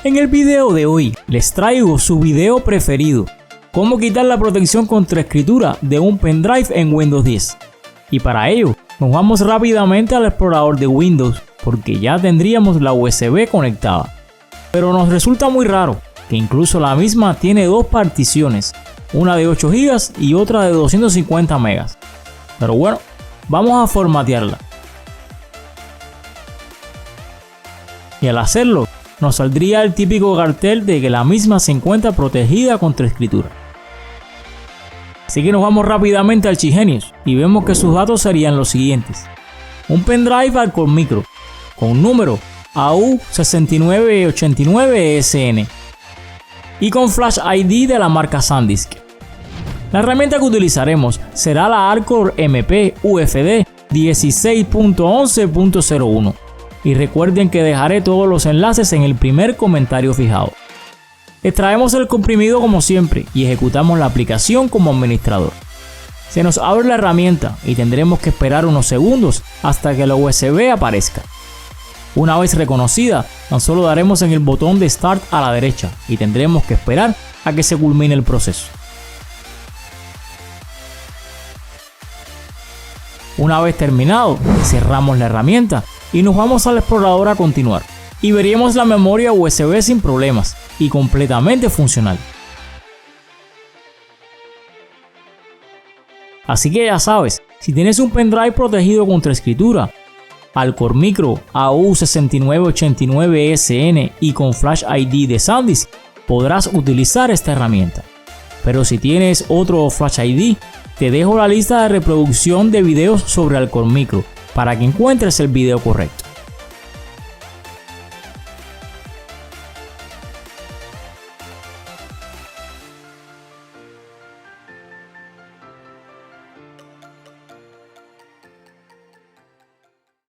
En el video de hoy les traigo su video preferido, cómo quitar la protección contra escritura de un pendrive en Windows 10. Y para ello nos vamos rápidamente al explorador de Windows porque ya tendríamos la USB conectada. Pero nos resulta muy raro que incluso la misma tiene dos particiones, una de 8 GB y otra de 250 MB. Pero bueno, vamos a formatearla. Y al hacerlo, nos saldría el típico cartel de que la misma se encuentra protegida contra escritura. Así que nos vamos rápidamente al Chigenius y vemos que sus datos serían los siguientes: un pendrive Alcor Micro con número AU6989SN y con Flash ID de la marca SanDisk. La herramienta que utilizaremos será la Alcor MP UFD 16.11.01 y recuerden que dejaré todos los enlaces en el primer comentario fijado. Extraemos el comprimido como siempre y ejecutamos la aplicación como administrador. Se nos abre la herramienta y tendremos que esperar unos segundos hasta que la USB aparezca. Una vez reconocida, tan solo daremos en el botón de Start a la derecha y tendremos que esperar a que se culmine el proceso. Una vez terminado, cerramos la herramienta y nos vamos al explorador a continuar y veríamos la memoria USB sin problemas y completamente funcional. Así que ya sabes, si tienes un pendrive protegido contra escritura, Alcor Micro AU6989SN y con Flash ID de SanDisk, podrás utilizar esta herramienta. Pero si tienes otro Flash ID, te dejo la lista de reproducción de videos sobre Alcor Micro para que encuentres el video correcto.